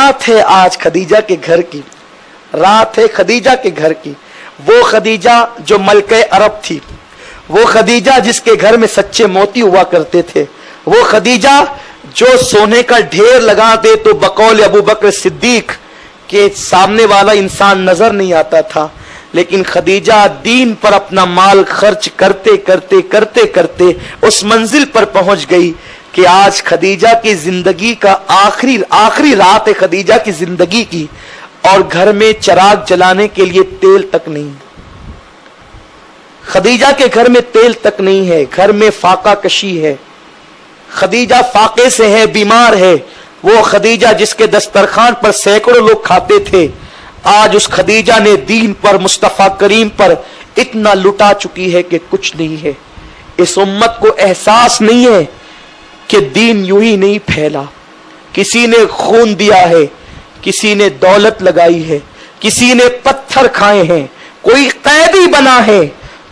रात है आज खदीजा के घर की, रात है खदीजा के घर की। वो खदीजा जो मलके अरब थी, वो खदीजा जिसके घर में सच्चे मोती हुआ करते थे, वो खदीजा जो सोने का ढेर लगा दे तो बकौल अबू बकर सिद्दीक के सामने वाला इंसान नजर नहीं आता था, लेकिन खदीजा दीन पर अपना माल खर्च करते करते करते करते उस मंजिल पर पहुंच गई कि आज खदीजा की जिंदगी का आखिरी रात है खदीजा की जिंदगी की, और घर में चिराग जलाने के लिए तेल तक नहीं। खदीजा के घर में तेल तक नहीं है, घर में फाका कशी है। खदीजा फाके से है, बीमार है। वो खदीजा जिसके दस्तरखान पर सैकड़ों लोग खाते थे, आज उस खदीजा ने दीन पर, मुस्तफा करीम पर इतना लुटा चुकी है कि कुछ नहीं है। इस उम्मत को एहसास नहीं है कि दीन यूं ही नहीं फैला। किसी ने खून दिया है, किसी ने दौलत लगाई है, किसी ने पत्थर खाए हैं, कोई कैदी बना है,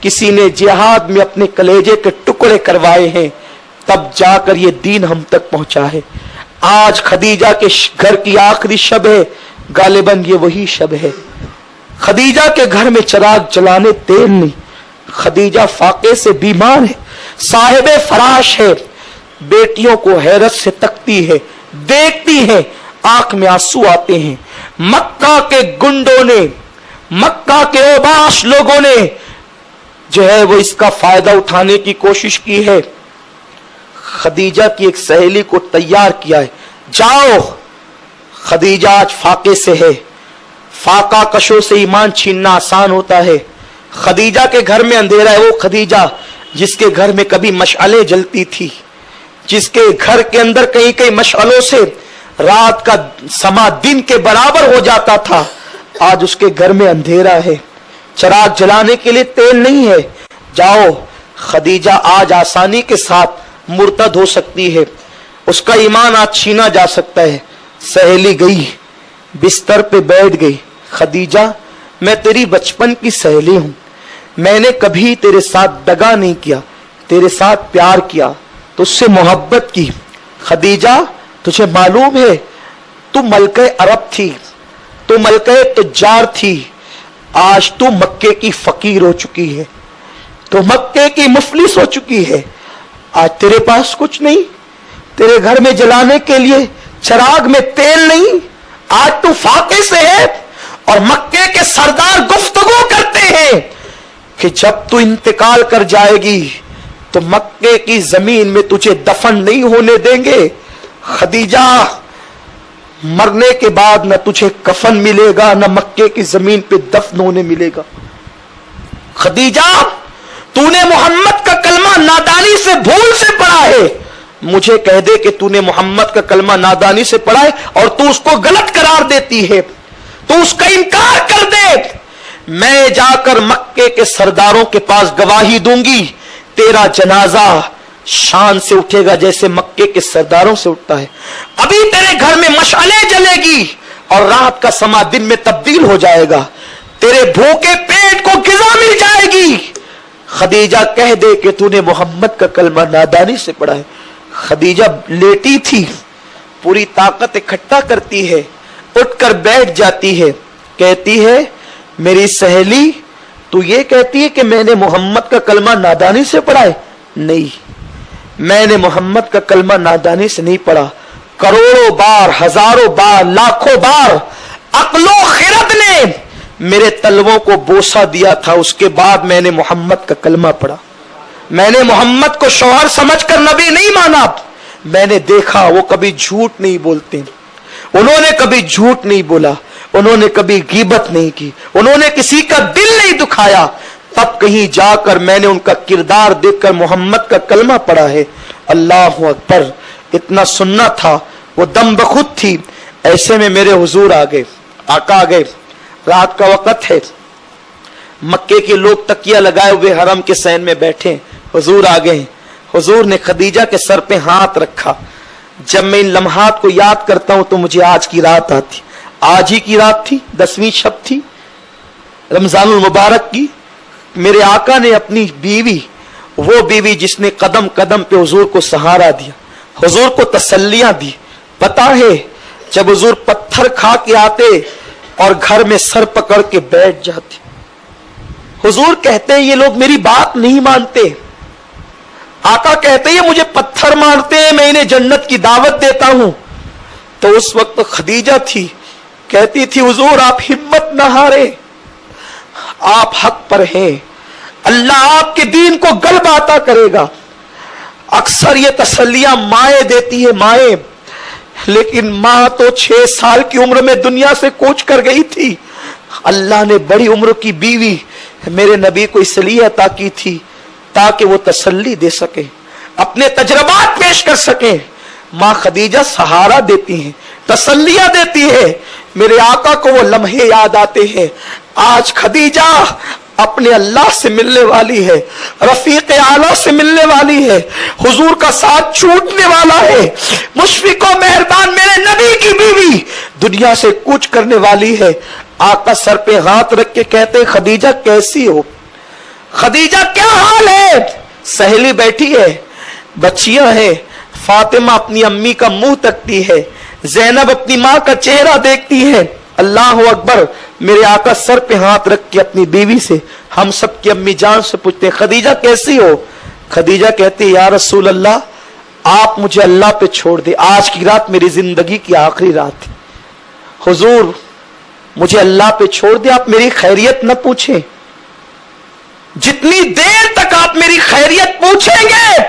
किसी ने जिहाद में अपने कलेजे के टुकड़े करवाए हैं, तब जाकर ये दीन हम तक पहुंचा है। आज खदीजा के घर की आखिरी शब है, गालिबन ये वही शब है। खदीजा के घर में चिराग जलाने तेल नहीं। खदीजा फाके से बीमार है, साहिबे फराश है, बेटियों को हैरत से तकती है, देखती है, आंख में आंसू आते हैं। मक्का के गुंडों ने, मक्का के ओबाश लोगों ने जो है वो इसका फायदा उठाने की कोशिश की है। खदीजा की एक सहेली को तैयार किया है, जाओ, खदीजा आज फाके से है। फाका कशों से ईमान छीनना आसान होता है। खदीजा के घर में अंधेरा है। वो खदीजा जिसके घर में कभी मशालें जलती थी, जिसके घर के अंदर कहीं कहीं मशालों से रात का समा दिन के बराबर हो जाता था, आज उसके घर में अंधेरा है, चिराग जलाने के लिए तेल नहीं है। जाओ, खदीजा आज आसानी के साथ मुर्तद हो सकती है, उसका ईमान आज छीना जा सकता है। सहेली गई, बिस्तर पे बैठ गई। खदीजा, मैं तेरी बचपन की सहेली हूं, मैंने कभी तेरे साथ दगा नहीं किया, तेरे साथ प्यार किया, तुझसे मोहब्बत की। खदीजा, तुझे मालूम है तू मलके अरब थी, तू मलके तुज्जार थी, आज तू मक्के की फकीर हो चुकी है, तू मक्के की मुफलिस हो चुकी है। आज तेरे पास कुछ नहीं, तेरे घर में जलाने के लिए चिराग में तेल नहीं। आज तू फाके से है और मक्के के सरदार गुफ्तगू करते हैं कि जब तू इंतकाल कर जाएगी तो मक्के की जमीन में तुझे दफन नहीं होने देंगे। खदीजा, मरने के बाद न तुझे कफन मिलेगा, न मक्के की जमीन पे दफन होने मिलेगा। खदीजा, तूने मोहम्मद का कलमा नादानी से, भूल से पढ़ा है, मुझे कह दे कि तूने मोहम्मद का कलमा नादानी से पढ़ा है और तू उसको गलत करार देती है, तू उसका इनकार कर दे। मैं जाकर मक्के के सरदारों के पास गवाही दूंगी, तेरा जनाजा शान से उठेगा जैसे मक्के के सरदारों से उठता है। अभी तेरे घर में मशाले जलेगी और रात का समा दिन में तब्दील हो जाएगा, तेरे भूखे पेट को ग़िज़ा मिल जाएगी। खदीजा, कह दे कि तूने मोहम्मद का कलमा नादानी से पढ़ा है। खदीजा लेटी थी, पूरी ताकत इकट्ठा करती है, उठकर बैठ जाती है, कहती है, मेरी सहेली, तू ये कहती है कि मैंने मोहम्मद का कलमा नादानी से पढ़ा है? नहीं, मैंने मोहम्मद का कलमा नादानी से नहीं पढ़ा। करोड़ों बार, हजारों बार, लाखों बार अक्लो खिरत ने मेरे तलवों को बोसा दिया था, उसके बाद मैंने मोहम्मद का कलमा पढ़ा। मैंने मोहम्मद को शौहर समझकर नबी नहीं माना। मैंने देखा वो कभी झूठ नहीं बोलते, उन्होंने कभी झूठ नहीं बोला, उन्होंने कभी गीबत नहीं की, उन्होंने किसी का दिल नहीं दुखाया। तब कहीं जाकर मैंने उनका किरदार देखकर मोहम्मद का कलमा पढ़ा है। अल्लाह अकबर, इतना सुनना था, वो दम बखुद थी। ऐसे में मेरे हुजूर आ गए, आका आ गए, रात का वक्त है, मक्के के लोग तकिया लगाए हुए हरम के सैन में बैठे, हुजूर आ गए। हुजूर ने खदीजा के सर पे हाथ रखा। जब मैं इन लम्हात को याद करता हूं तो मुझे आज की रात आती। आज ही की रात थी, 10वीं शब थी रमजानुल मुबारक की। मेरे आका ने अपनी बीवी, वो बीवी जिसने कदम कदम पे हुजूर को सहारा दिया, हुजूर को तसल्लियां दी। पता है जब हुजूर पत्थर खा के आते और घर में सर पकड़ के बैठ जाते। हुजूर कहते हैं ये लोग मेरी बात नहीं मानते। आका कहते हैं ये मुझे पत्थर मारते हैं, मैं इन्हें जन्नत की दावत देता हूं। तो उस वक्त खदीजा थी, कहती थी हुजूर आप हिम्मत न हारे, आप हक पर हैं, अल्लाह आपके दीन को गलबा अता करेगा। अक्सर ये तसल्लियां माए देती है माए, लेकिन मां तो 6 साल की उम्र में दुनिया से कूच कर गई थी। अल्लाह ने बड़ी उम्र की बीवी मेरे नबी को इसलिए अता की थी ताकि वो तसल्ली दे सके, अपने तजर्बात पेश कर सके। मां खदीजा सहारा देती हैं, तसल्लियां देती है। मेरे आका को वो लम्हे याद आते हैं। आज खदीजा अपने अल्लाह से मिलने वाली है, रफीक आला से मिलने वाली है, हुजूर का साथ छूटने वाला है। मुशफिको मेहरबान मेरे नबी की बीवी दुनिया से कूच करने वाली है। आका सर पे हाथ रख के कहते खदीजा कैसी हो? खदीजा क्या हाल है? सहेली बैठी है, बच्चियां हैं। फातिमा अपनी अम्मी का मुंह तकती है, जैनब अपनी मां का चेहरा देखती है। अल्लाह अकबर। मेरे आका सर पे हाथ रख के अपनी बीवी से, हम सब की अम्मी जान से पूछते खदीजा कैसी हो? खदीजा कहती या रसूल अल्लाह आप मुझे अल्लाह पे छोड़ दे, आज की रात मेरी जिंदगी की आखिरी रात है। हुजूर मुझे अल्लाह पे छोड़ दे, आप मेरी खैरियत न पूछें। जितनी देर तक आप मेरी खैरियत पूछेंगे,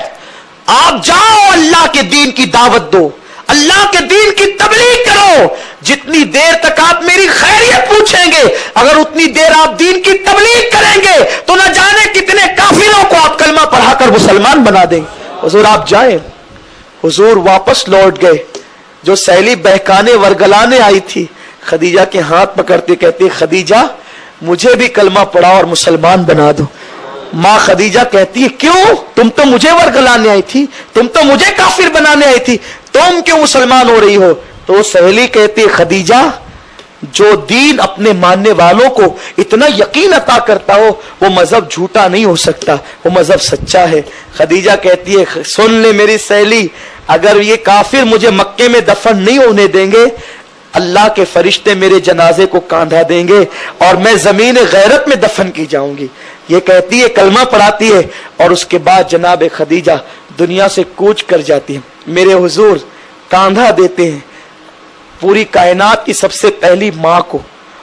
आप जाओ अल्लाह के दीन की दावत दो, अल्लाह के दीन की तबलीग करो। जितनी देर तक आप मेरी खैरियत पूछेंगे, अगर उतनी देर आप दीन की तबलीग करेंगे तो न जाने कितने काफिरों को आप कलमा पढ़ाकर मुसलमान बना देंगे। हुजूर आप जाएं। हुजूर वापस लौट गए। जो सहेली बहकाने वरगलाने आई थी, खदीजा के हाथ पकड़ते कहते खदीजा मुझे भी कलमा पढ़ा और मुसलमान बना दो। मां खदीजा कहती है क्यों? तुम तो मुझे वरगलाने आई थी, तुम तो मुझे काफिर बनाने आई थी, तुम क्यों मुसलमान हो रही हो? तो सहेली कहती है खदीजा जो दीन अपने मानने वालों को इतना यकीन अता करता हो वो मजहब झूठा नहीं हो सकता, वो मजहब सच्चा है। खदीजा कहती है सुन ले मेरी सहेली, अगर ये काफिर मुझे मक्के में दफन नहीं होने देंगे, अल्लाह के फरिश्ते मेरे जनाजे को कांधा देंगे और मैं जमीन गैरत में दफन की जाऊंगी। ये कहती है कलमा पढ़ाती है और उसके बाद जनाब खदीजा दुनिया से कूच कर जाती है। मेरे हुजूर कांधा देते हैं पूरी कायनात की सबसे पहली माँ को,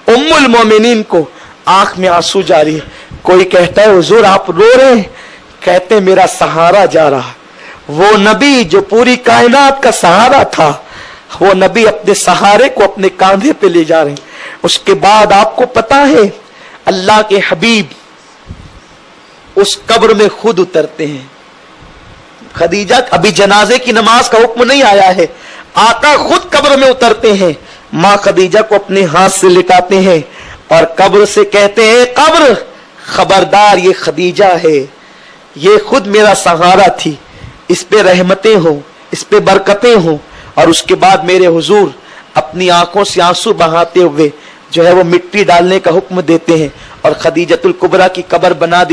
उम्मुल मोमिनीन को। आंख में आंसू जारी है। कोई कहता है हुजूर आप रो रहे हैं? कहते मेरा सहारा जा रहा। वो नबी जो पूरी कायनात का सहारा था, वो नबी अपने सहारे को अपने कांधे पे ले जा रहे हैं। उसके बाद आपको पता है अल्लाह के हबीब उस कब्र में खुद उतरते हैं। खदीजा अभी जनाजे की नमाज का हुक्म नहीं आया है, आका खुद कब्र में उतरते हैं। मां खदीजा को अपने हाथ से लिटाते हैं और कब्र से कहते हैं कब्र खबरदार ये खदीजा है, ये खुद मेरा सहारा थी, इस पे रहमतें हो, इस पे बरकतें हो। और उसके बाद मेरे हुजूर अपनी आंखों से आंसू बहाते हुए जो है वो मिट्टी डालने का हुक्म देते हैं और खदीजतुल कुबरा की कब्र बना दी।